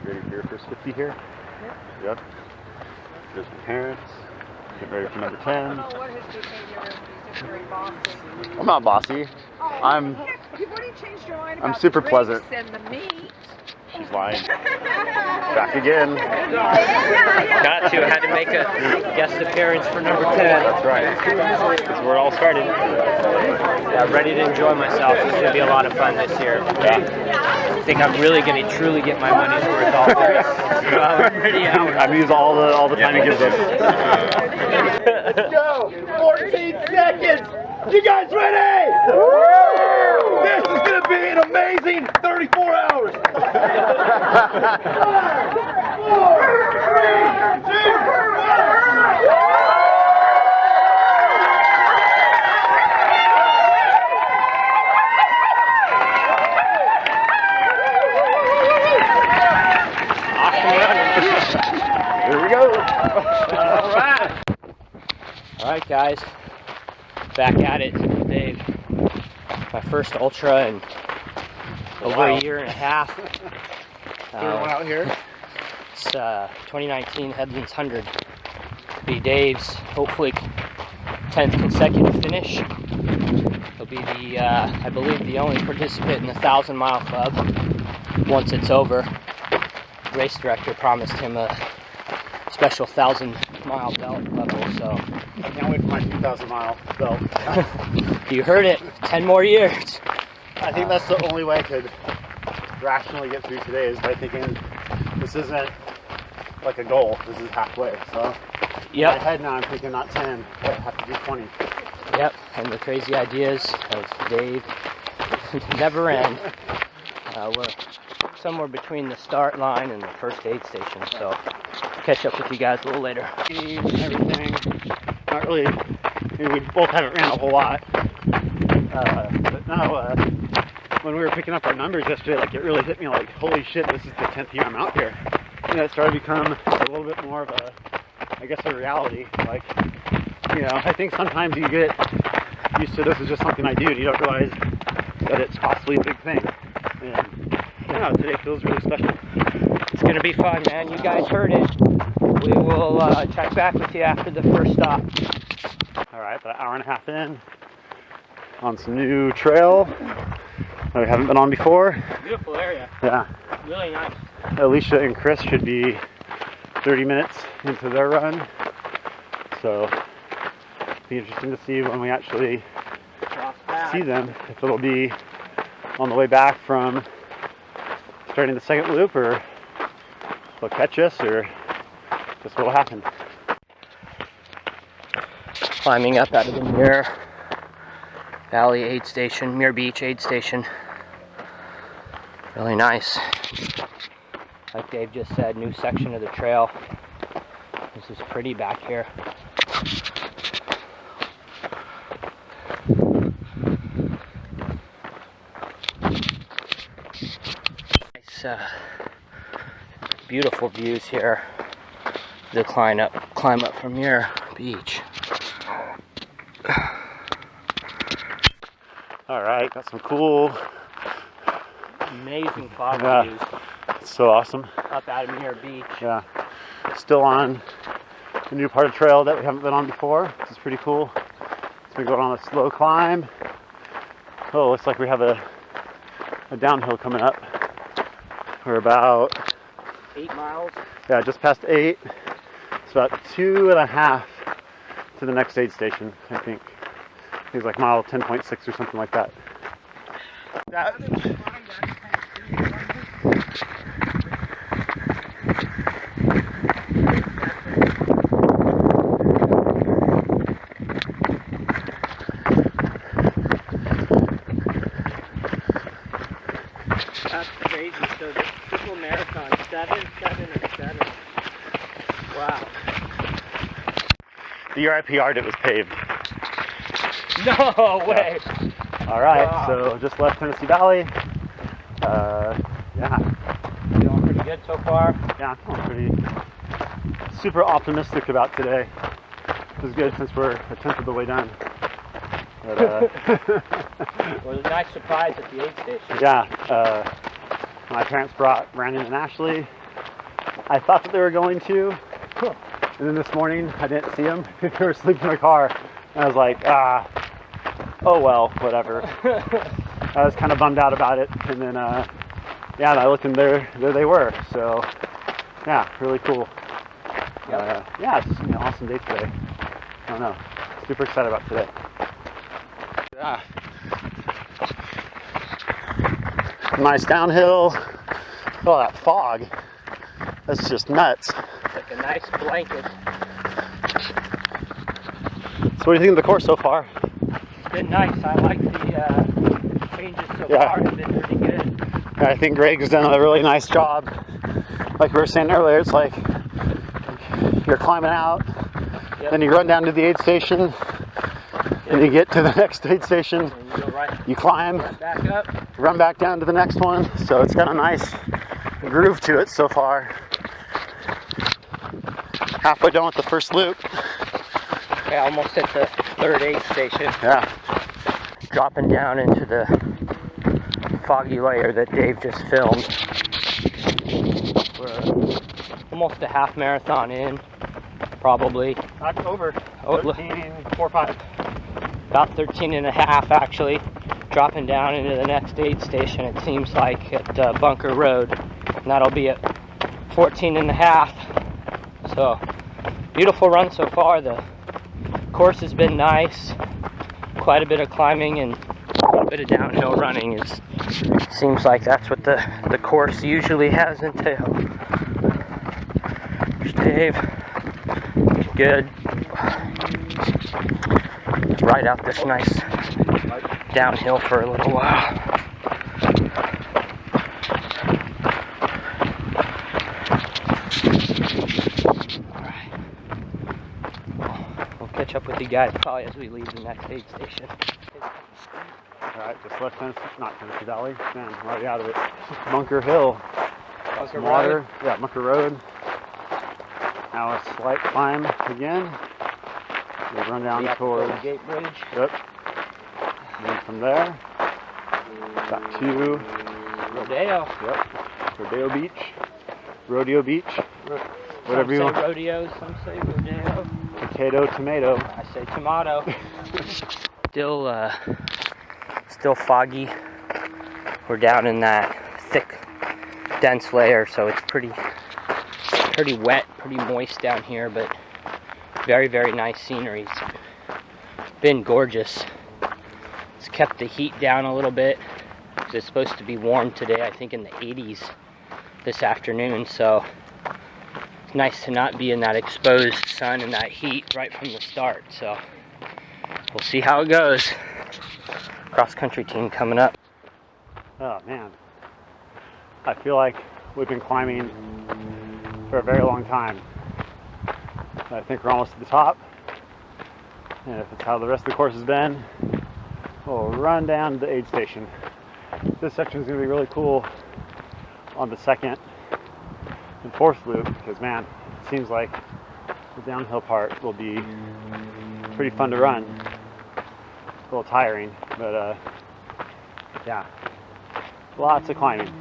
Ready for your first 50 here? Yep. There's the parents. Get ready for number 10. I don't know what his behavior is. He's just very bossy. I'm not bossy. You've already changed your mind about I'm super the drinks pleasant. and the meat. She's lying. Back again. Got to. Had to make a guest appearance for number 10. That's right. That's where it all started. Yeah, ready to enjoy myself. It's going to be a lot of fun this year. Yeah. I think I'm really going to truly get my money's worth all day. I've used all the time he gives us. Let's go! 14 seconds! You guys ready? This is going to be an amazing 34 hours! 5, 4, 3, 2, 1! Here we go. All right, guys. Back at it, Dave. My first ultra in over a year and a half. Out here. It's 2019 Headlands 100. Be Dave's hopefully 10th consecutive finish. He'll be the, I believe, the only participant in the 1,000-mile club once it's over. Race director promised him a special 1,000-mile belt level, so I can't wait for my 2,000-mile belt. you heard it. 10 more years. I think that's the only way I could rationally get through today is by thinking this isn't like a goal. This is halfway. So in my head now I'm thinking not 10, but I have to do 20. Yep, and the crazy ideas of Dave never end. We're somewhere between the start line and the first aid station, so catch up with you guys a little later. Everything. Not really. I mean, we both haven't ran a whole lot. But now, when we were picking up our numbers yesterday, like it really hit me like, holy shit, this is the 10th year I'm out here. And it started to become a little bit more of a, I guess, a reality. Like, you know, I think sometimes you get used to this is just something I do and you don't realize that it's possibly a big thing. And yeah, today feels really special. It's going to be fun, man. You guys heard it. We will check back with you after the first stop. All right, about an hour and a half in on some new trail that we haven't been on before. Beautiful area. Yeah. Really nice. Alicia and Chris should be 30 minutes into their run. So it'll be interesting to see when we actually see them, if it'll be on the way back from starting the second loop, or they'll catch us, or just what'll happen. Climbing up out of the Muir Valley aid station, Muir Beach aid station. Really nice. Like Dave just said, new section of the trail. This is pretty back here. Nice, beautiful views here. The climb up from Muir Beach. All right, got some cool, Amazing fog views it's so awesome. up out of Muir Beach. Yeah, still on a new part of trail that we haven't been on before. This is pretty cool. It's been going on a slow climb. Oh, looks like we have a downhill coming up. We're about 8 miles. Yeah, just past 8. It's about 2.5 to the next aid station, I think. It's like mile 10.6 or something like that. That's crazy. So the triple marathon, 7, 7, and 7. Wow. The year I PR'd, it was paved. No way. Yeah. All right, wow. So just left Tennessee Valley. Yeah. Feeling pretty good so far? Yeah, I'm feeling pretty super optimistic about today. This is good since we're a tenth of the way done. But, it was a nice surprise at the aid station. Yeah. My parents brought Brandon and Ashley. I thought that they were going to, and then this morning I didn't see them. They were asleep in the car, and I was like, oh well, whatever. I was kind of bummed out about it, and then yeah, and I looked and there they were. So yeah, really cool. Yeah, it's an awesome day today. I don't know, super excited about today. Yeah. Nice downhill. Oh, that fog. That's just nuts. Like a nice blanket. So what do you think of the course so far? It's been nice. I like the changes so far. It's been pretty good. I think Greg's done a really nice job. Like we were saying earlier, it's like you're climbing out, then you run down to the aid station, and you get to the next aid station, you climb, Back up. run back down to the next one. So it's got a nice groove to it so far. Halfway done with the first loop. Yeah, almost at the third aid station. Yeah. Dropping down into the foggy layer that Dave just filmed. We're almost a half marathon in, probably. That's over. Oh, 13:45. About 13 and a half actually. Dropping down into the next aid station, it seems like, at Bunker Road. And that'll be at 14 and a half. So, beautiful run so far. The course has been nice. Quite a bit of climbing and a bit of downhill running. Seems like that's what the course usually has entailed. There's Dave. Good. Ride out this nice downhill for a little while. Alright. We'll catch up with you guys probably as we leave the next aid station. Alright, just left not Tennessee Valley. Man, I'm already out of it. Bunker Hill. Bunker Water. Road. Yeah, Bunker Road. Now a slight climb again. We run down towards the Gate Bridge. Yep. And then from there, back to Rodeo. Yep. Rodeo Beach. Rodeo Beach. Whatever you Some want. say rodeo, some say rodeo. Potato, tomato. I say tomato. Still foggy. We're down in that thick, dense layer, so it's pretty wet, pretty moist down here, but very, very nice scenery. It's been gorgeous. It's kept the heat down a little bit. It's supposed to be warm today, I think in the 80s this afternoon, so it's nice to not be in that exposed sun and that heat right from the start. So we'll see how it goes. Cross-country team coming up. Oh man. I feel like we've been climbing for a very long time. I think we're almost at the top. And if it's how the rest of the course has been, we'll run down to the aid station. This section is going to be really cool on the second and fourth loop because, man, it seems like the downhill part will be pretty fun to run. A little tiring, but yeah, lots of climbing.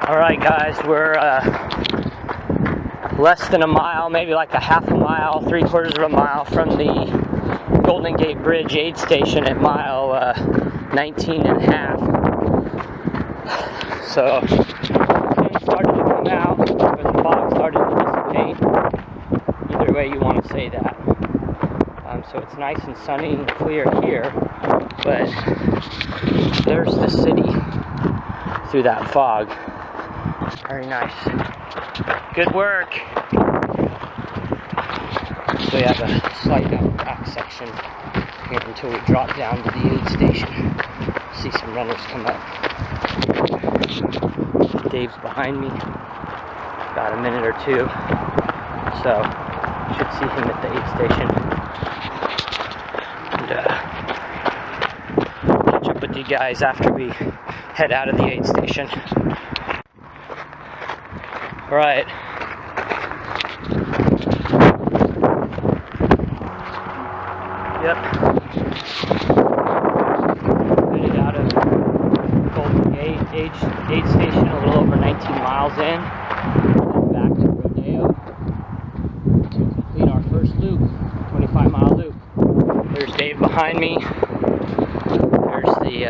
Alright guys, we're less than a mile, maybe like a half a mile, 3/4 of a mile from the Golden Gate Bridge aid station at mile 19 and a half. So, the sun started to come out, or the fog started to dissipate. Either way you want to say that. So it's nice and sunny and clear here, but there's the city through that fog. Very nice. Good work. So we have a slight back section here until we drop down to the aid station. See some runners come up. Dave's behind me. About a minute or two. So should see him at the aid station. And catch up with you guys after we head out of the aid station. Right. Yep. Headed out of Golden Gate aid station, a little over 19 miles in. Then back to Rodeo to complete our first loop, 25-mile loop. There's Dave behind me. There's the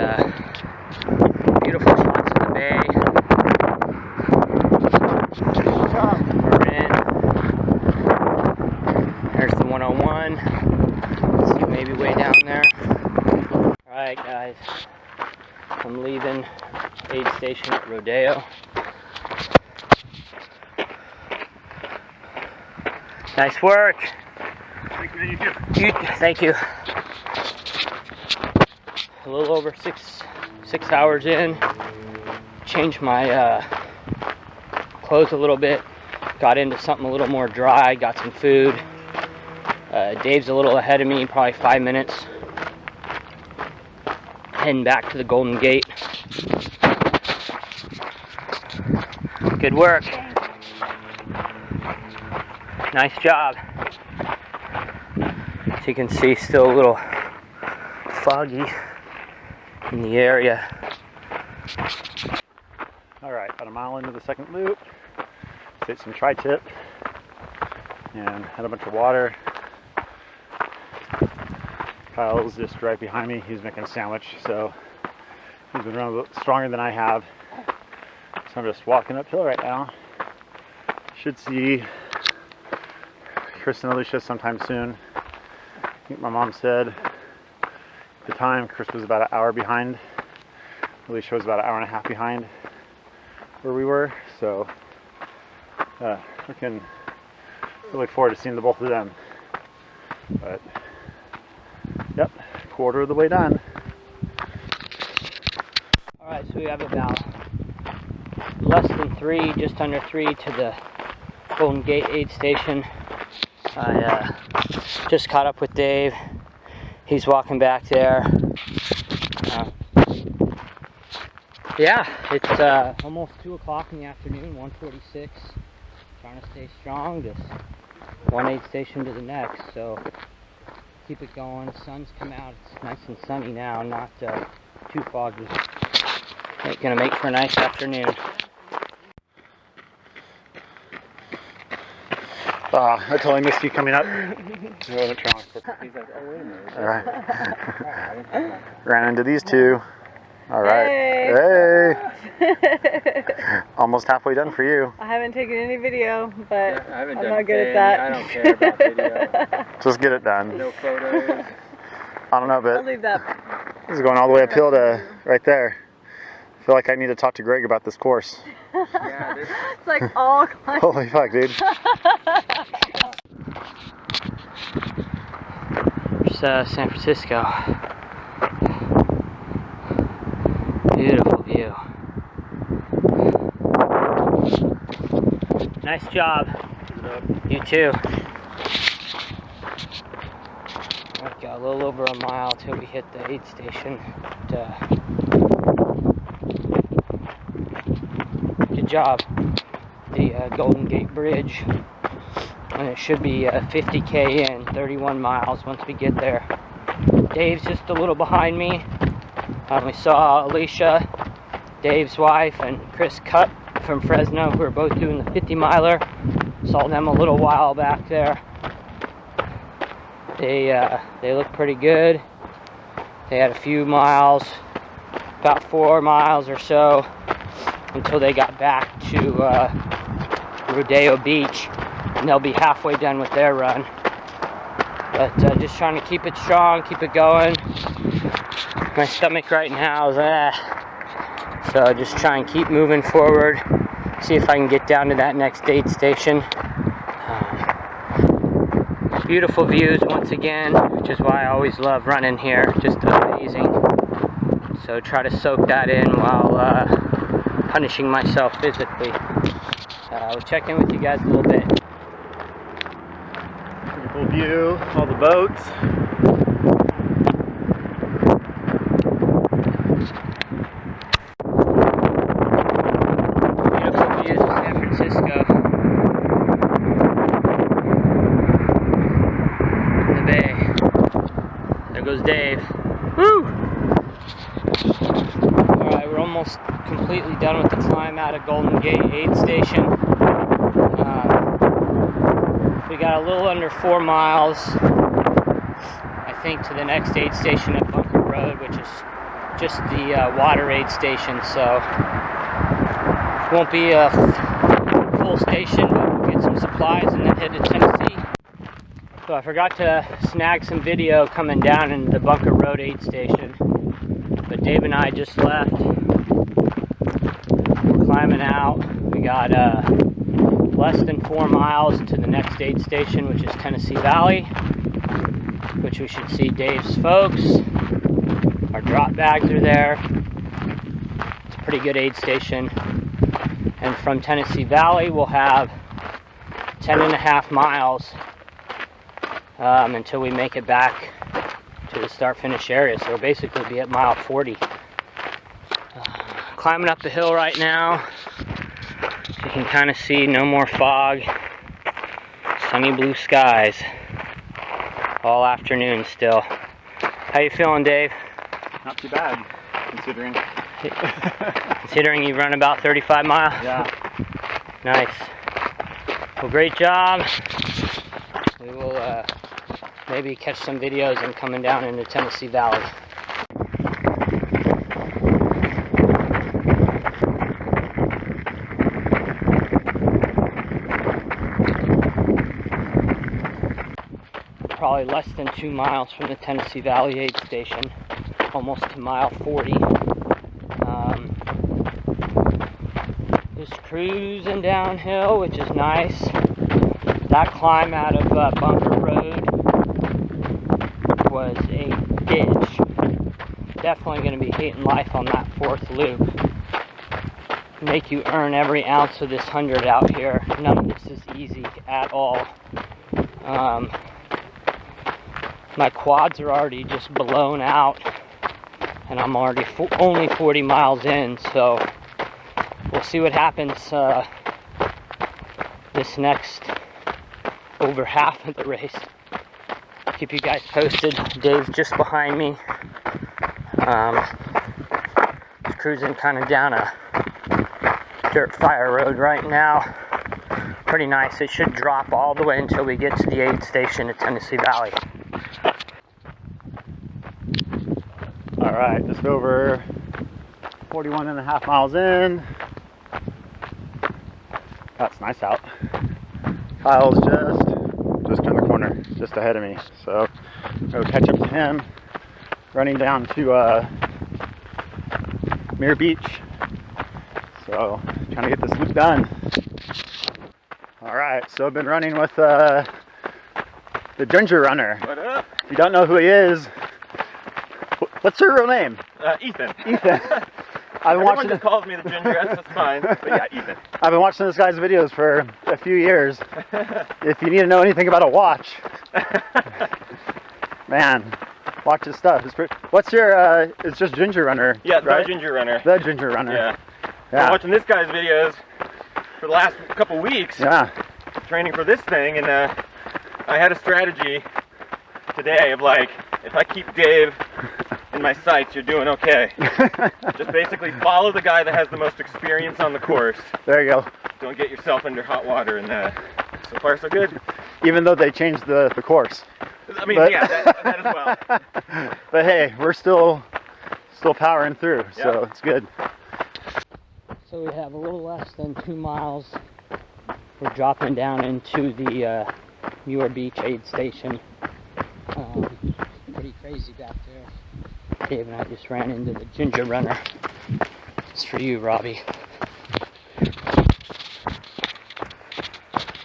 beautiful shots of the bay. We're in. There's the 101. See, maybe way down there. Alright guys, I'm leaving aid station at Rodeo. Nice work. Thank you. A little over six hours in. Changed my clothes a little bit. Got into something a little more dry. Got some food. Dave's a little ahead of me, probably 5 minutes. Heading back to the Golden Gate. Good work. Nice job. As you can see, still a little foggy in the area. Alright, about a mile into the second loop. Hit some tri-tip and had a bunch of water. Kyle's just right behind me. He's making a sandwich, so he's been running a little stronger than I have. So I'm just walking uphill right now. Should see Chris and Alicia sometime soon. I think my mom said at the time Chris was about an hour behind. Alicia was about an hour and a half behind where we were. So looking really forward to seeing the both of them. But yep, quarter of the way done. Alright, so we have about less than 3, just under 3 to the Golden Gate aid station. I just caught up with Dave. He's walking back there. Yeah, it's almost 2 o'clock in the afternoon, 1:46. Trying to stay strong, just one aid station to the next, so keep it going. Sun's come out, it's nice and sunny now, not too foggy. It's gonna make for a nice afternoon. I totally missed you coming up. He's like, oh, wait a minute. Alright. Ran into these two. Alright. Hey! Almost halfway done for you. I haven't taken any video, but I haven't I'm done not good at that. I don't care about video. Just get it done. No photos. I don't know, I'll but leave that. this is going all the way uphill to right there. I feel like I need to talk to Greg about this course. Yeah, It's like all climbing. Holy fuck, dude. There's San Francisco. Beautiful view. Nice job. You too. We've got a little over a mile till we hit the aid station. Good job. The Golden Gate Bridge. And it should be 50K in, 31 miles once we get there. Dave's just a little behind me. We saw Alicia, Dave's wife, and Chris Cutt from Fresno, who are both doing the 50-miler. Saw them a little while back there. They look pretty good. They had a few miles, about 4 miles or so, until they got back to Rodeo Beach, and they'll be halfway done with their run. But just trying to keep it strong, keep it going. My stomach right now is so just try and keep moving forward, see if I can get down to that next aid station. Beautiful views once again, which is why I always love running here, just amazing. So try to soak that in while punishing myself physically. We'll check in with you guys a little bit. Beautiful view, all the boats. Beautiful views of San Francisco. The bay. goes Dave. Woo! Alright, we're almost completely done with the climb out of Golden Gate aid station. We got a little under 4 miles, I think, to the next aid station at Bunker Road, which is just the water aid station, so won't be a full station, but we'll get some supplies and then head to Tennessee. So I forgot to snag some video coming down into the Bunker Road aid station, but Dave and I just left. We're climbing out. We got less than 4 miles to the next aid station, which is Tennessee Valley, which we should see Dave's folks. Our drop bags are there. It's a pretty good aid station. And from Tennessee Valley, we'll have 10.5 miles until we make it back to the start-finish area. So we'll basically be at mile 40. Climbing up the hill right now. You can kind of see no more fog. Sunny blue skies. All afternoon still. How you feeling, Dave? Not too bad, considering. Considering you run about 35 miles? Yeah. Nice. Well, great job. We will maybe catch some videos and coming down into Tennessee Valley. Probably less than 2 miles from the Tennessee Valley aid station, almost to mile 40. Just cruising downhill, which is nice. That climb out of Bunker Road was a ditch. Definitely going to be hating life on that 4th loop. Make you earn every ounce of this 100 out here. None of this is easy at all. My quads are already just blown out, and I'm already only 40 miles in, so we'll see what happens this next over half of the race. Keep you guys posted. Dave's just behind me. Just cruising kind of down a dirt fire road right now. Pretty nice. It should drop all the way until we get to the aid station at Tennessee Valley. Alright, just over 41.5 miles in. That's nice out. Kyle's just turned the corner, just ahead of me. So go catch up to him. Running down to Mirror Beach. So trying to get this loop done. Alright, so I've been running with the Ginger Runner. What up? If you don't know who he is, what's your real name? Ethan. Ethan. Everyone just calls me the Ginger, that's fine. But yeah, Ethan. I've been watching this guy's videos for a few years. If you need to know anything about a watch, man, watch his stuff. What's your, it's just Ginger Runner, Yeah, right? the Ginger Runner. The Ginger Runner. Yeah. Yeah. I'm watching this guy's videos for the last couple weeks, Yeah. training for this thing, and I had a strategy today of like, if I keep Dave in my sights, you're doing okay. Just basically follow the guy that has the most experience on the course. There you go. Don't get yourself under hot water, and so far so good. Even though they changed the course. I mean, But- yeah, that as well. But hey, we're still powering through, so it's good. So we have a little less than 2 miles. We're dropping down into the Muir Beach aid station. Pretty crazy back there. Dave and I just ran into the Ginger Runner. It's for you, Robbie.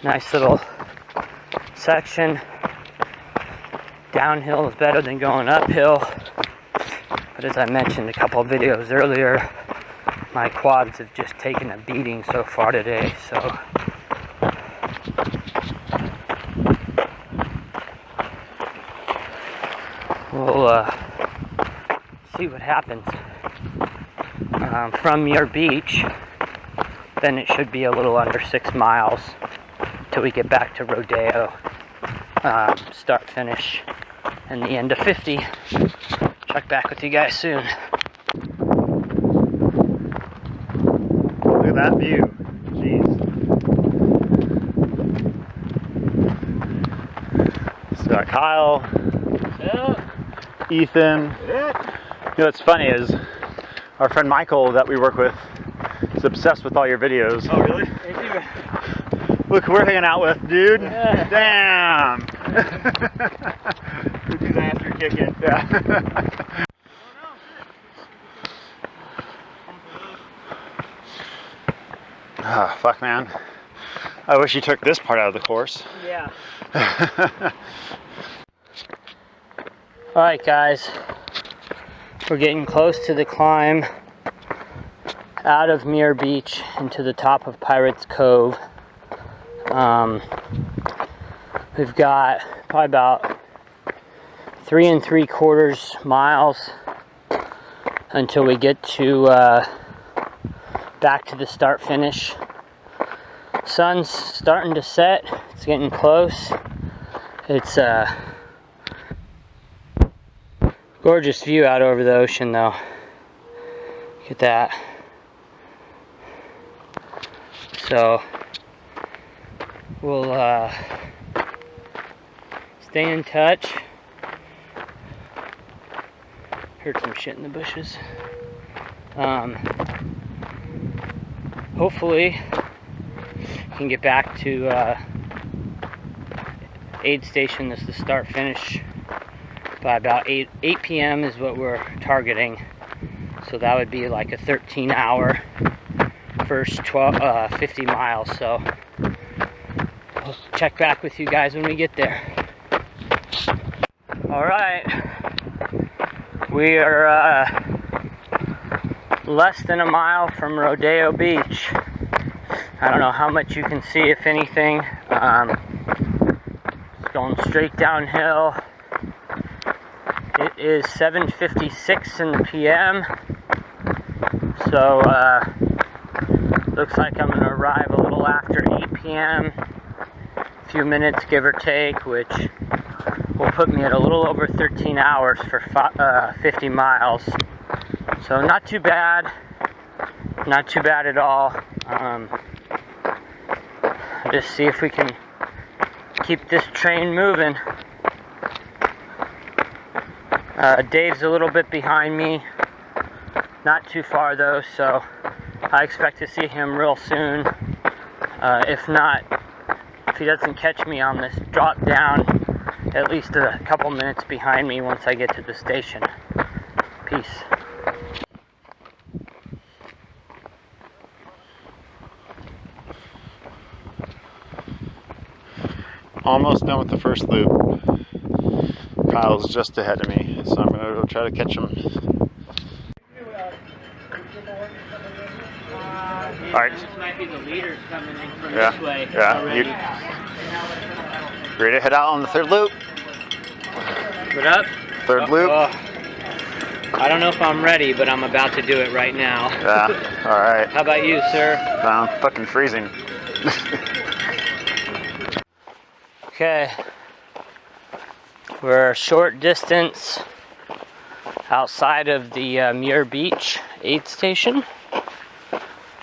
Nice little section. Downhill is better than going uphill. But as I mentioned a couple of videos earlier, my quads have just taken a beating so far today, so we'll see what happens. From Muir Beach, then it should be a little under 6 miles till we get back to Rodeo. Start finish and the end of 50. Check back with you guys soon. Look at that view. Jeez. So got Kyle, Ethan. You know what's funny is our friend Michael that we work with is obsessed with all your videos. Oh, really? Look who we're hanging out with, dude. Yeah. Damn. Look his ass you're kicking. Yeah. Ah, fuck, man. I wish you took this part out of the course. Yeah. Alright guys, we're getting close to the climb out of Muir Beach into the top of Pirates Cove. We've got probably about 3 3/4 miles until we get to back to the start finish. Sun's starting to set, it's getting close. It's gorgeous view out over the ocean though. Look at that. So we'll stay in touch. Heard some shit in the bushes. Hopefully we can get back to aid station. This is the start finish by about 8 p.m. is what we're targeting. So that would be like a 13-hour first 50 miles. So we'll check back with you guys when we get there. All right, we are less than a mile from Rodeo Beach. I don't know how much you can see, if anything. It's going straight downhill. It is 7:56 in the p.m. So looks like I'm going to arrive a little after 8 p.m. A few minutes, give or take, which will put me at a little over 13 hours for 50 miles. So not too bad. Not too bad at all. Just see if we can keep this train moving. Dave's a little bit behind me. Not too far though, so I expect to see him real soon. If not, if he doesn't catch me on this drop down, at least a couple minutes behind me once I get to the station. Peace. Almost done with the first loop. Kyle's just ahead of me, so I'm gonna go try to catch him. Alright. This might be the leaders coming in from Yeah, this way. yeah. Already. Ready to head out on the third loop? What up? Third loop? I don't know if I'm ready, but I'm about to do it right now. Yeah, alright. How about you, sir? I'm fucking freezing. Okay. We're a short distance outside of the Muir Beach aid station.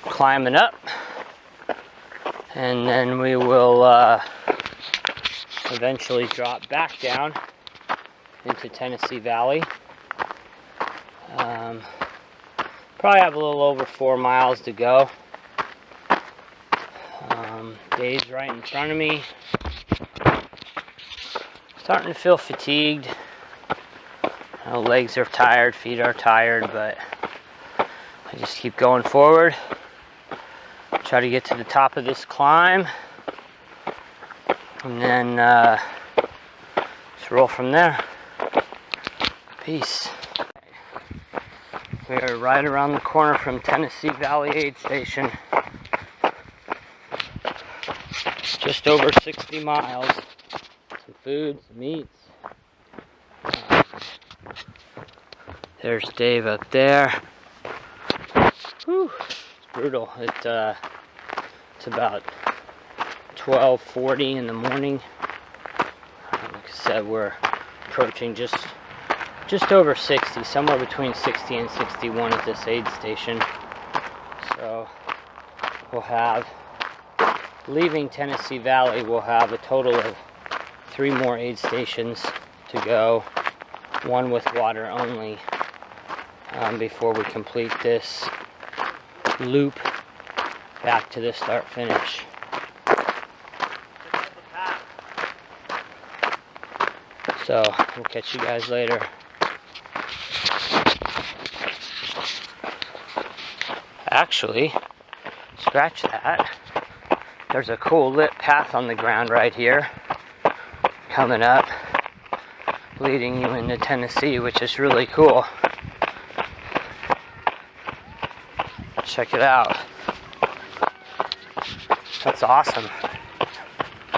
Climbing up. And then we will eventually drop back down into Tennessee Valley. Probably have a little over 4 miles to go. Dave's right in front of me. Starting to feel fatigued. Legs are tired, feet are tired, but I just keep going forward. Try to get to the top of this climb, and then just roll from there. Peace. We are right around the corner from Tennessee Valley Aid Station. Just over 60 miles. Some food, some eats. There's Dave up there. Whew, it's brutal. It's about 12:40 in the morning. Like I said, we're approaching just over 60, somewhere between 60 and 61 at this aid station. So we'll have, leaving Tennessee Valley, we'll have a total of 3 more aid stations to go, 1 with water only, before we complete this loop back to the start finish. So we'll catch you guys later. Actually, scratch that. There's a cool lit path on the ground right here coming up, leading you into Tennessee, which is really cool. Check it out. That's awesome.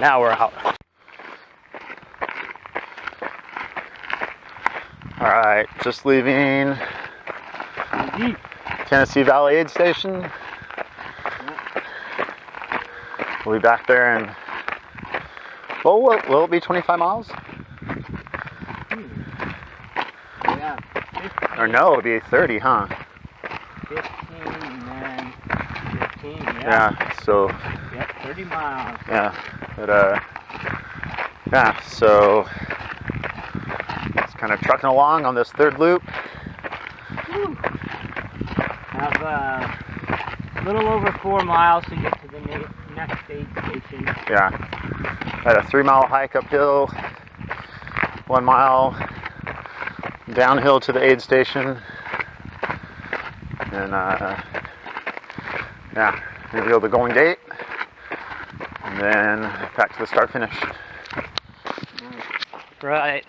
Now we're out. Alright, just leaving Tennessee Valley Aid Station. We'll be back there in, well, will it be 25 miles? Yeah. Or no, it'll be 30, huh? 15 and then 15, yeah. Yeah, so, Yep, 30 miles. yeah, but, yeah, so, it's kind of trucking along on this 3rd loop. Woo. Have a little over 4 miles to get to the next aid station. Yeah, had a 3-mile hike uphill, 1 mile downhill to the aid station, and yeah, reveal the Golden Gate, and then back to the start finish. Right.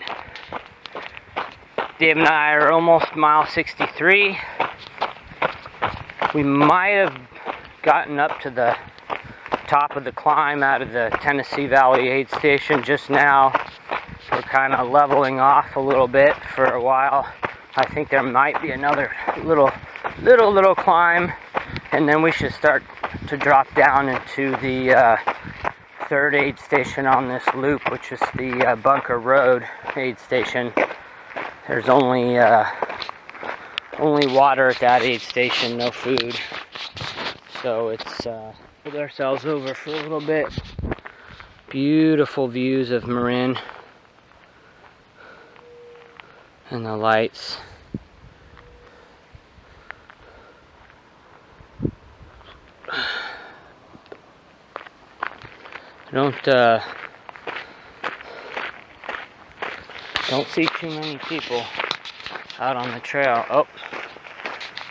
Dave and I are almost mile 63. We might have gotten up to the top of the climb out of the Tennessee Valley aid station just now. We're kind of leveling off a little bit for a while. I think there might be another little climb, and then we should start to drop down into the 3rd aid station on this loop, which is the Bunker Road aid station. There's only water at that aid station, no food. So it's pulled ourselves over for a little bit. Beautiful views of Marin and the lights. I don't see too many people out on the trail. Oh,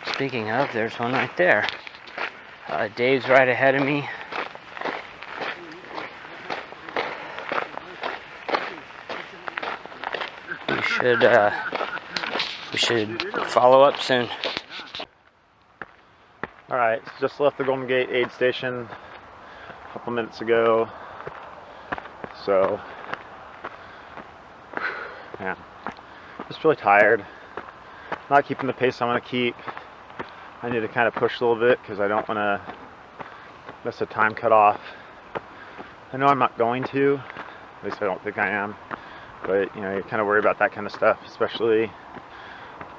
speaking of, there's one right there. Dave's right ahead of me. We should follow up soon. Alright, so just left the Golden Gate aid station a couple minutes ago. So, yeah, just really tired. Not keeping the pace I want to keep. I need to kind of push a little bit because I don't want to miss a time cutoff. I know I'm not going to, at least I don't think I am. But, you know, you kind of worry about that kind of stuff, especially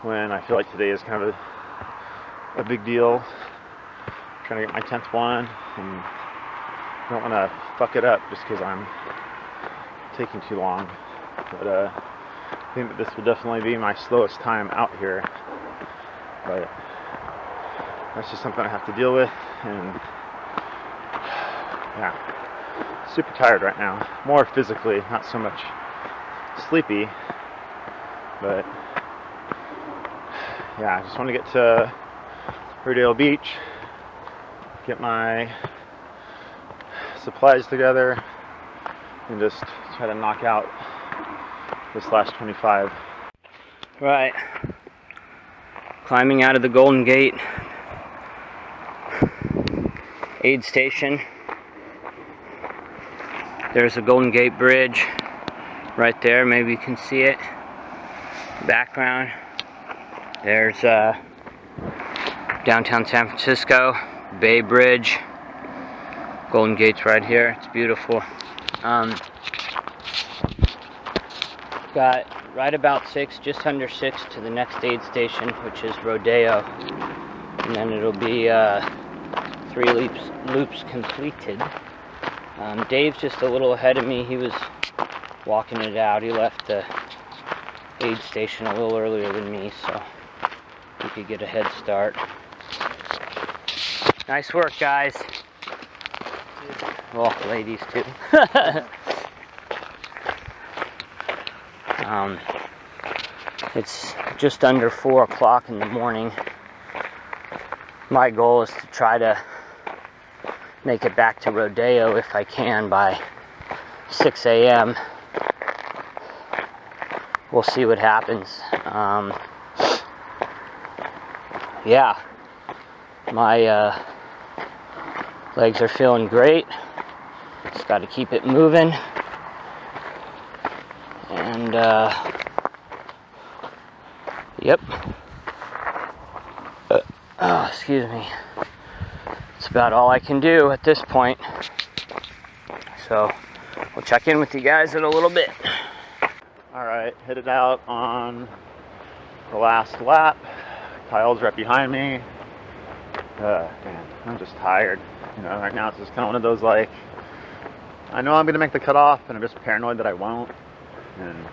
when I feel like today is kind of a big deal. I'm trying to get my 10th one, and I don't want to fuck it up just because I'm taking too long. But I think that this will definitely be my slowest time out here. But that's just something I have to deal with, and yeah, super tired right now. More physically, not so much sleepy, but yeah, I just want to get to Rudale Beach, get my supplies together, and just try to knock out this last 25. Right. Climbing out of the Golden Gate aid station. There's a Golden Gate Bridge right there. Maybe you can see it. Background. There's downtown San Francisco, Bay Bridge. Golden Gate's right here. It's beautiful. Got right about 6, just under 6 to the next aid station, which is Rodeo. And then it'll be 3 loops completed. Dave's just a little ahead of me. He was walking it out. He left the aid station a little earlier than me, so he could get a head start. Nice work, guys. Well, ladies too. It's just under 4 o'clock in the morning. My goal is to try to make it back to Rodeo if I can by 6 a.m. We'll see what happens. Yeah, my legs are feeling great. Just got to keep it moving. And yep. Oh, excuse me. It's about all I can do at this point. So we'll check in with you guys in a little bit. Alright, headed out on the last lap. Kyle's right behind me. Man, I'm just tired. You know, right now it's just kind of one of those, like, I know I'm going to make the cutoff, and I'm just paranoid that I won't. And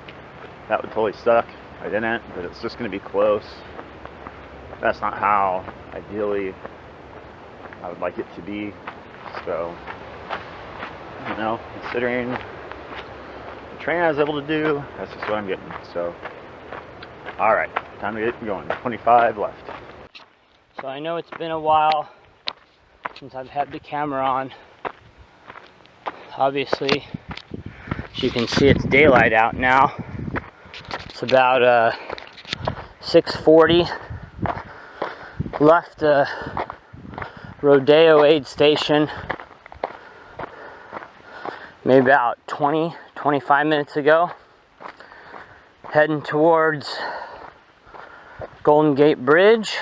that would totally suck if I didn't, but it's just going to be close. That's not how, ideally, I would like it to be. So, you know, considering the training I was able to do, that's just what I'm getting. So, alright, time to get going. 25 left. So I know it's been a while since I've had the camera on. Obviously, as you can see, it's daylight out now. It's about 6:40. Left the Rodeo aid station maybe about 20-25 minutes ago. Heading towards Golden Gate Bridge.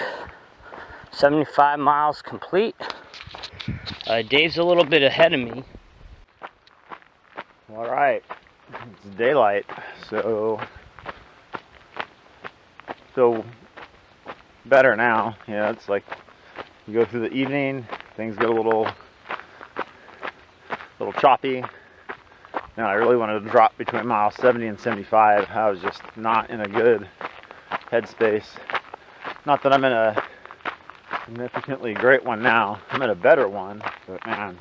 75 miles complete. Dave's a little bit ahead of me. Alright, it's daylight, so better now. Yeah, it's like you go through the evening, things get a little choppy. Now I really wanted to drop between miles 70 and 75. I was just not in a good headspace. Not that I'm in a significantly great one now. I'm in a better one, but man,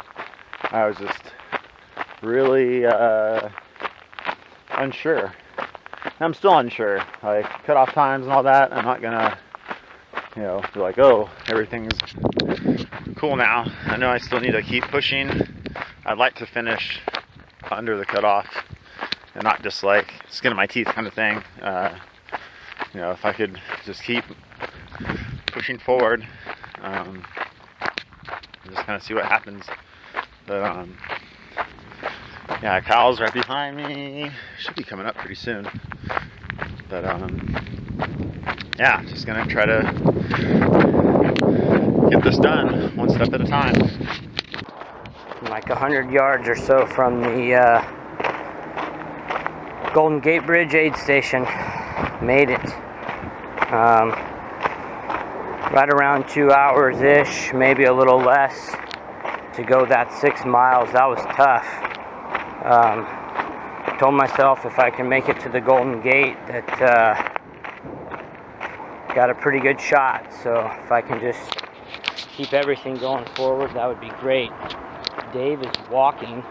I was just really unsure. I'm still unsure. Like cutoff times and all that. I'm not gonna, you know, be like, oh, everything's cool now. I know I still need to keep pushing. I'd like to finish under the cutoff and not just like skin of my teeth kind of thing. You know, if I could just keep pushing forward, just kind of see what happens. But yeah, Kyle's right behind me. Should be coming up pretty soon. But yeah, just gonna try to get this done one step at a time. I'm like 100 yards or so from the Golden Gate Bridge aid station. Made it. Right around 2 hours-ish, maybe a little less, to go that 6 miles. That was tough. Told myself if I can make it to the Golden Gate that got a pretty good shot. So if I can just keep everything going forward, that would be great. Dave is walking,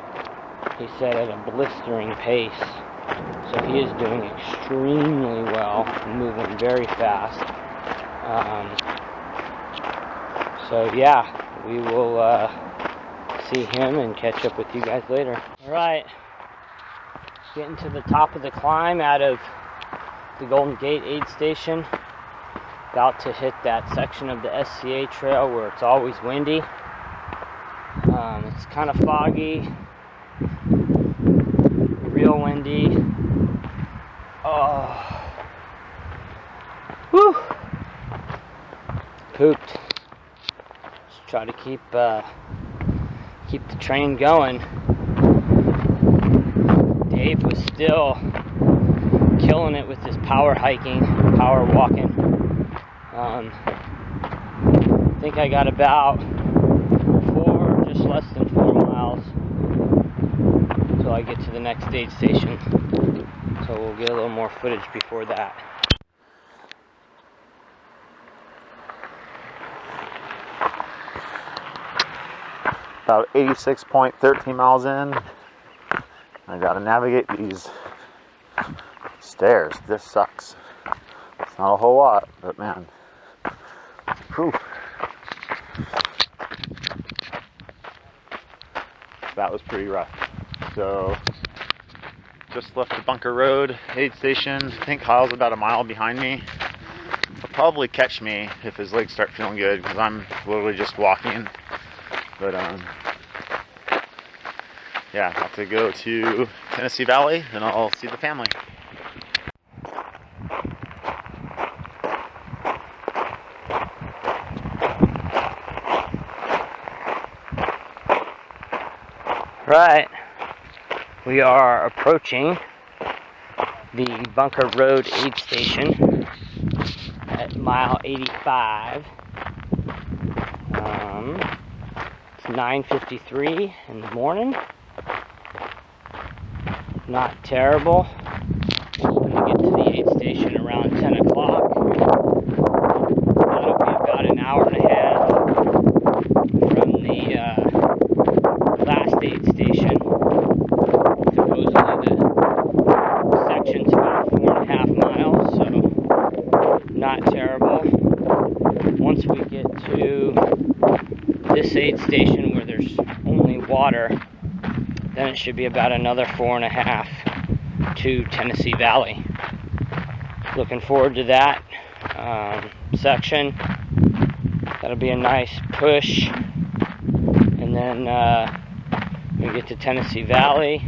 he said, at a blistering pace. So he is doing extremely well, moving very fast. So yeah, we will see him and catch up with you guys later. Alright, getting to the top of the climb out of the Golden Gate aid station. About to hit that section of the SCA trail where it's always windy. It's kind of foggy, real windy. Oh, whew, pooped. Just try to keep the train going. Dave was still killing it with this power hiking, power walking. I think I got about just less than 4 miles until I get to the next aid station. So we'll get a little more footage before that. About 86.13 miles in. I gotta navigate these stairs. This sucks. It's not a whole lot, but man. Whew. That was pretty rough. So, just left the Bunker Road aid station. I think Kyle's about a mile behind me. He'll probably catch me if his legs start feeling good, because I'm literally just walking. But yeah, I have to go to Tennessee Valley and I'll see the family. Right, we are approaching the Bunker Road aid station at mile 85. It's 9:53 in the morning. Not terrible. We'll get to the aid station around 10 o'clock. That'll be about an hour and a half from the last aid station. Supposedly the section's about 4.5 miles, so not terrible. Once we get to this aid station where there's only water, then it should be about another 4.5 to Tennessee Valley. Looking forward to that section. That'll be a nice push. And then we get to Tennessee Valley.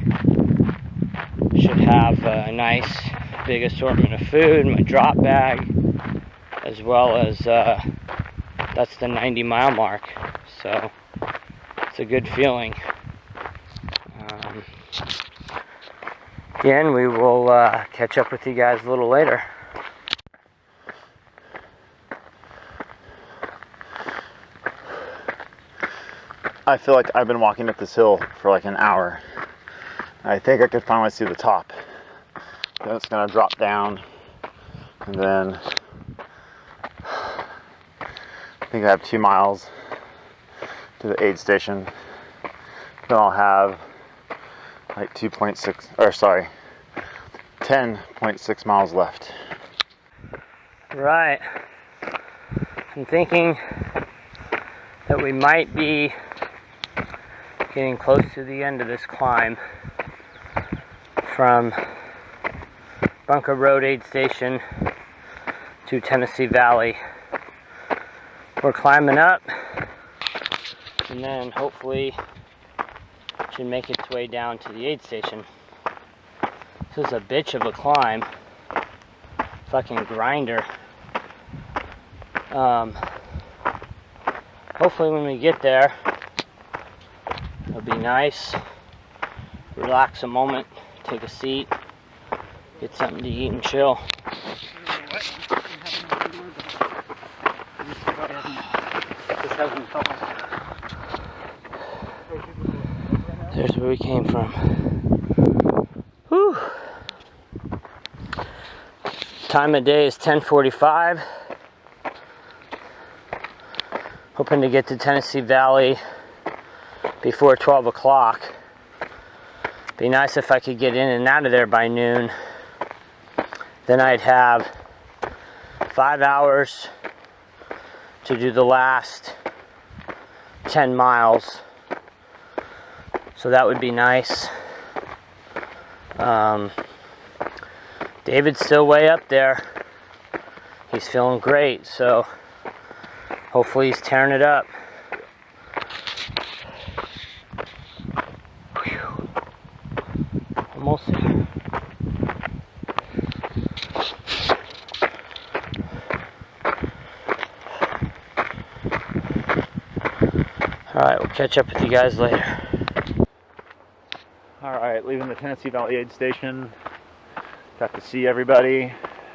Should have a nice big assortment of food, my drop bag, as well as that's the 90-mile mark. So it's a good feeling. Again, we will catch up with you guys a little later. I feel like I've been walking up this hill for like an hour. I think I could finally see the top. Then it's gonna drop down, and then I think I have 2 miles to the aid station. Then I'll have like 10.6 miles left. Right. I'm thinking that we might be getting close to the end of this climb from Bunker Road aid station to Tennessee Valley. We're climbing up, and then hopefully it should make its way down to the aid station. This is a bitch of a climb. Fucking grinder. Hopefully when we get there, it'll be nice. Relax a moment, take a seat, get something to eat and chill. There's where we came from. Whew. Time of day is 10:45. Hoping to get to Tennessee Valley before 12 o'clock. Be nice if I could get in and out of there by noon. Then I'd have 5 hours to do the last 10 miles. So that would be nice. David's still way up there. He's feeling great, so hopefully he's tearing it up. Whew. Almost there. Alright, we'll catch up with you guys later. Alright, leaving the Tennessee Valley aid station. Got to see everybody.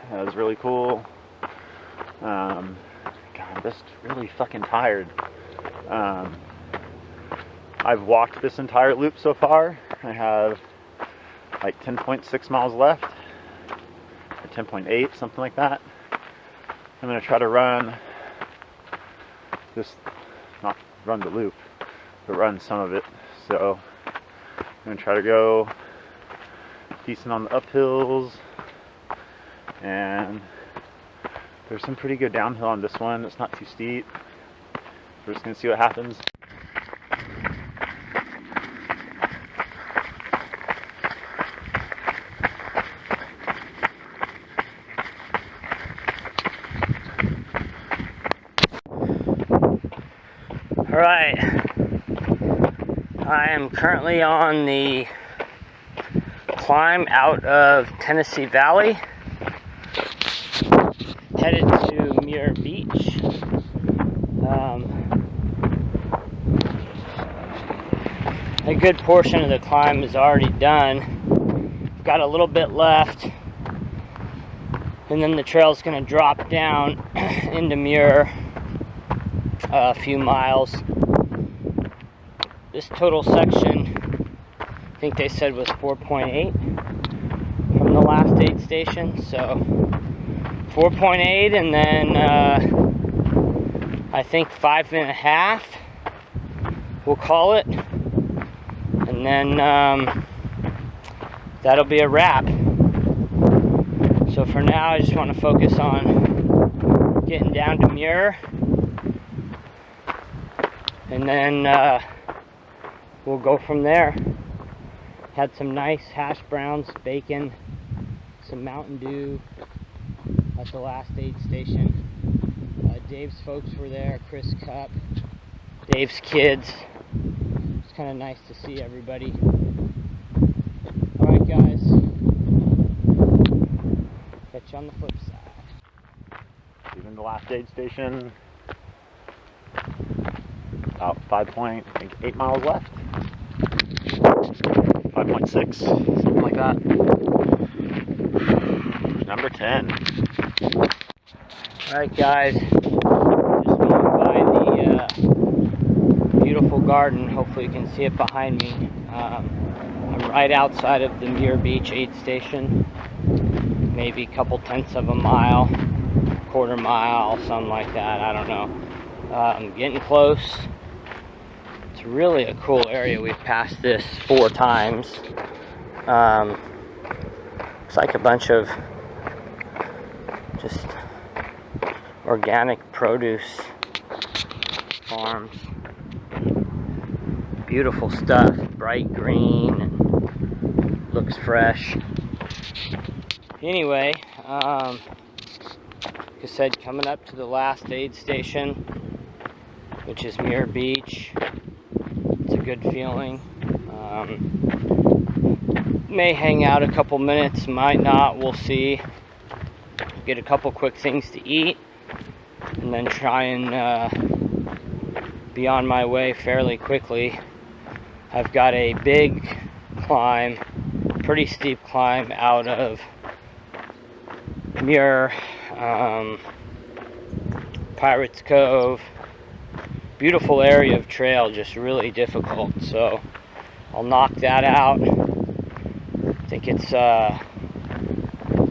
That was really cool. God, I'm just really fucking tired. I've walked this entire loop so far. I have like 10.6 miles left, or 10.8, something like that. I'm gonna try to run not run the loop, but run some of it. So I'm gonna try to go decent on the uphills, and there's some pretty good downhill on this one. It's not too steep. We're just gonna see what happens. All right, I am currently on the climb out of Tennessee Valley, headed to Muir Beach. A good portion of the climb is already done. I've got a little bit left, and then the trail's going to drop down into Muir a few miles. This total section, I think they said, was 4.8 from the last aid station. So 4.8, and then I think 5.5, we'll call it. And then that'll be a wrap. So for now, I just want to focus on getting down to Muir, and then we'll go from there. Had some nice hash browns, bacon, some Mountain Dew at the last aid station. Dave's folks were there, Chris Cup, Dave's kids. It's kind of nice to see everybody. Alright guys, catch you on the flip side. Leaving the last aid station. About 5.8 miles left. 5.6, something like that. Number 10. Alright guys, just going by the beautiful garden. Hopefully you can see it behind me. I'm right outside of the Muir Beach aid station. Maybe a couple tenths of a mile, quarter mile, something like that, I don't know. I'm getting close. It's really a cool area. We've passed this 4 times. It's like a bunch of just organic produce farms. Beautiful stuff, bright green and looks fresh. Anyway, like I said, coming up to the last aid station, which is Muir Beach. It's a good feeling. May hang out a couple minutes, might not, we'll see. Get a couple quick things to eat, and then try and be on my way fairly quickly. I've got a big climb, pretty steep climb out of Muir, Pirates Cove. Beautiful area of trail, just really difficult, so I'll knock that out. I think it's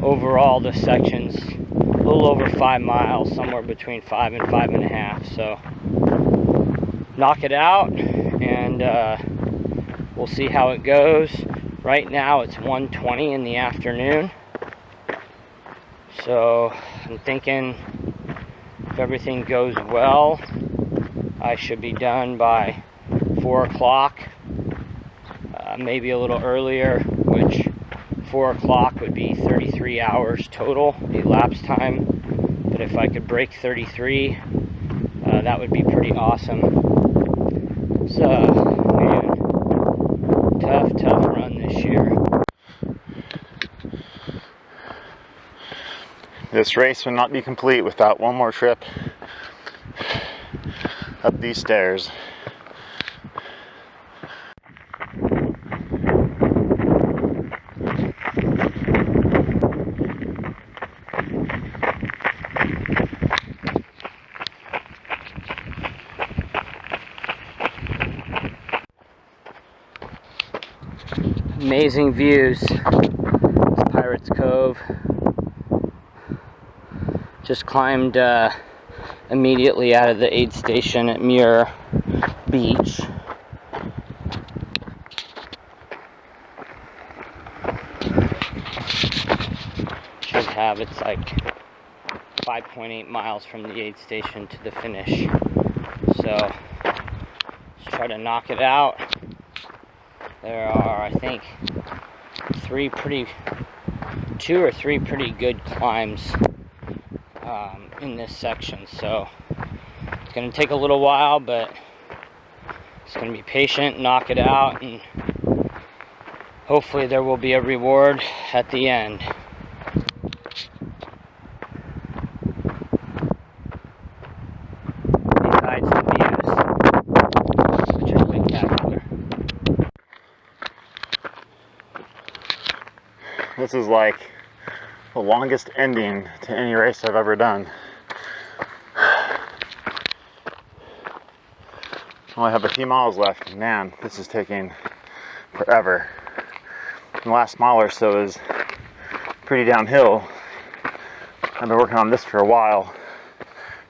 overall this section's a little over 5 miles, somewhere between 5 and 5.5, so knock it out, and we'll see how it goes. Right now it's 1:20 in the afternoon, so I'm thinking if everything goes well, I should be done by 4 o'clock, maybe a little earlier, which 4 o'clock would be 33 hours total elapsed time. But if I could break 33, that would be pretty awesome. So, man, tough run this year. This race would not be complete without one more trip up these stairs. Amazing views. It's Pirates Cove. Just climbed immediately out of the aid station at Muir Beach. Should have, it's like 5.8 miles from the aid station to the finish. So let's try to knock it out. There are, I think, 2 or 3 pretty good climbs in this section. So it's going to take a little while, but it's going to be patient, knock it out, and hopefully there will be a reward at the end. Besides the views, which are spectacular. This is like the longest ending to any race I've ever done. I only have a few miles left, and man, this is taking forever. The last mile or so is pretty downhill. I've been working on this for a while,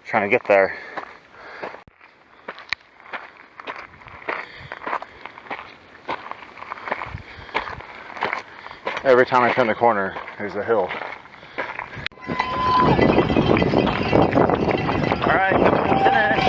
trying to get there. Every time I turn the corner, there's a hill. All right, finish.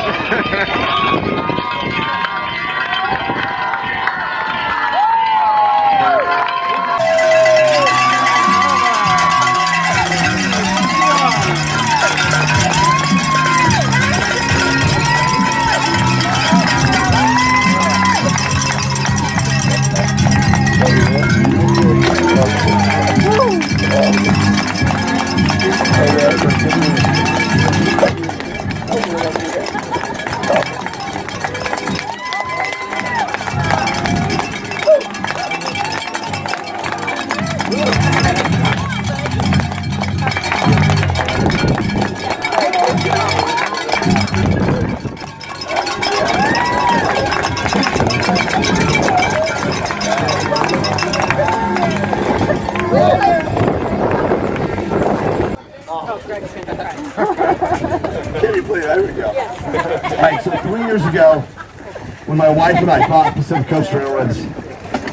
Alright, so 3 years ago, when my wife and I bought Pacific Coast Railroads,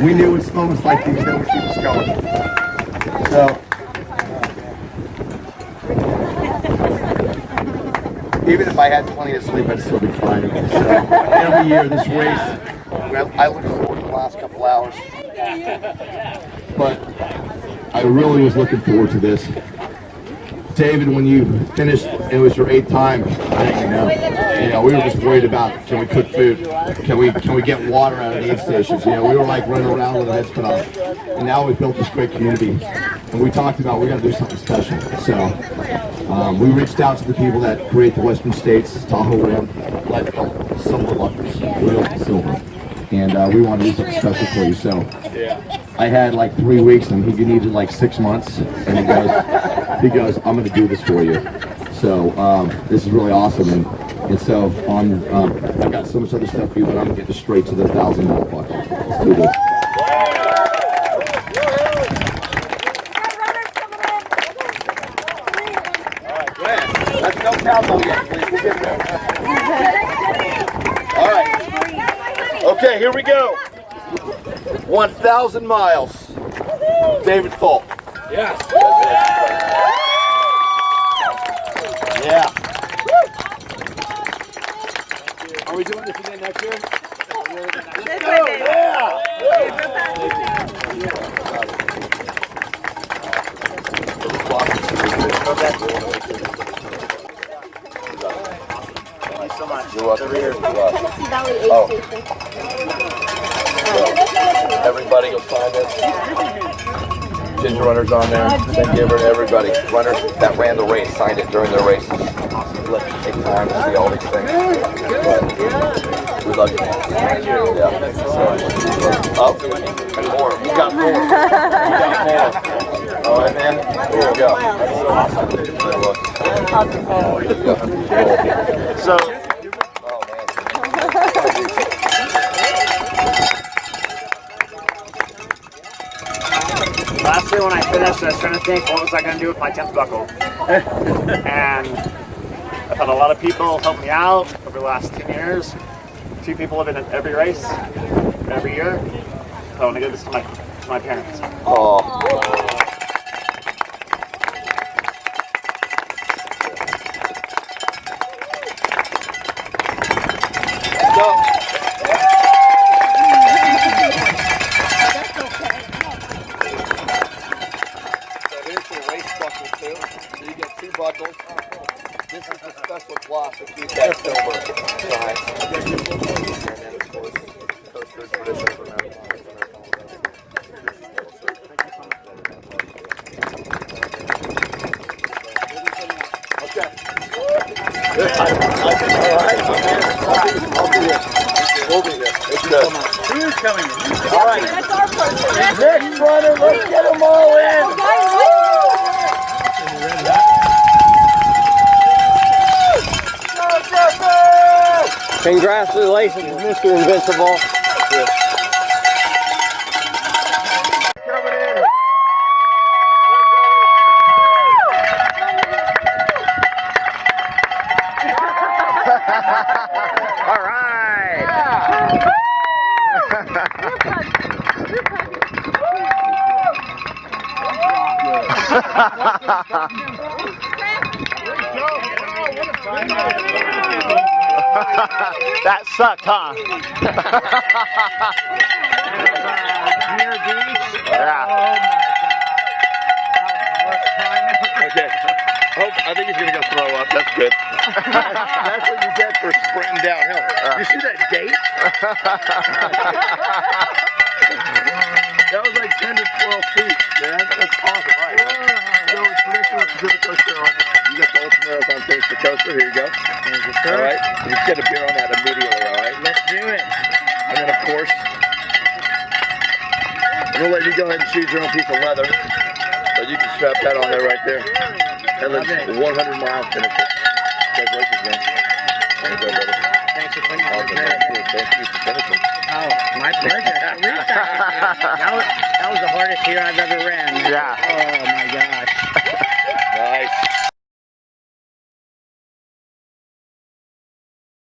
we knew it's moments like these that would keep us going. So, even if I had plenty of sleep, I'd still be fine. So, every year, this race, I look forward to the last couple hours. But I really was looking forward to this. David, when you finished, it was your 8th time. We were just worried about, can we cook food? Can we get water out of the aid stations? We were like running around with our heads cut off. And now we've built this great community. And we talked about we got to do something special. So we reached out to the people that create the Western States, Tahoe Rim, Leadville, Silver Luckers, Real Silver. And we wanted to do something special for you. So I had like 3 weeks and he needed like 6 months. And he goes, I'm going to do this for you. So this is really awesome. And so I've got so much other stuff for you, but I'm going to get straight to the 1,000-mile part. Let's do this. Let's go cowboy yet, please. We'll get there. All right. Okay, here we go. 1,000 miles. David Thull. Yes. Yeah. Are we doing this again next year? This way, baby. Yeah. Thank you so much. You're welcome. Oh. Everybody will sign this. Ginger runners on there. Thank you, everybody. Runners that ran the race signed it during their races. Let you take time to see all these things. But we love you, man. Thank you. Yeah. So, and more. You got more. You got more. All right, man. Here we go. That's so awesome. There you go. So, oh man. year when I finished, I was trying to think what was I going to do with my 10th buckle. And I've had a lot of people help me out over the last 10 years. 2 people have been at every race, every year. So I want to give this to my parents. Buckles. This is the special cloth that keeps that silver size. And then of course, coaster tradition for marathons. Okay. I'll be here. We'll be here. It's good. Who's coming? All right. That's our person. Next runner, let's get them all in. Congratulations, Mr. Invincible. Coming in. All right. That sucked, huh? Yeah. Okay. I think he's going to go throw up. That's good. That's what you get for sprinting downhill. You see that gate? That was like 10 to 12 feet, man. That's awesome. All right. So it's traditional Pacific Coaster on. You got the ultramarathon finish the coaster. Here you go. All right. You just get a beer on that immediately, all right? Let's do it. And then, of course, I'm going to let you go ahead and choose your own piece of leather. But you can strap that on there right there. Headlands 100-mile finisher. Congratulations, man. There you go, brother. Thanks for putting Awesome, man. Thank you for finishing. Oh, my pleasure. That was the hardest year I've ever ran. Yeah. Oh my gosh. Nice.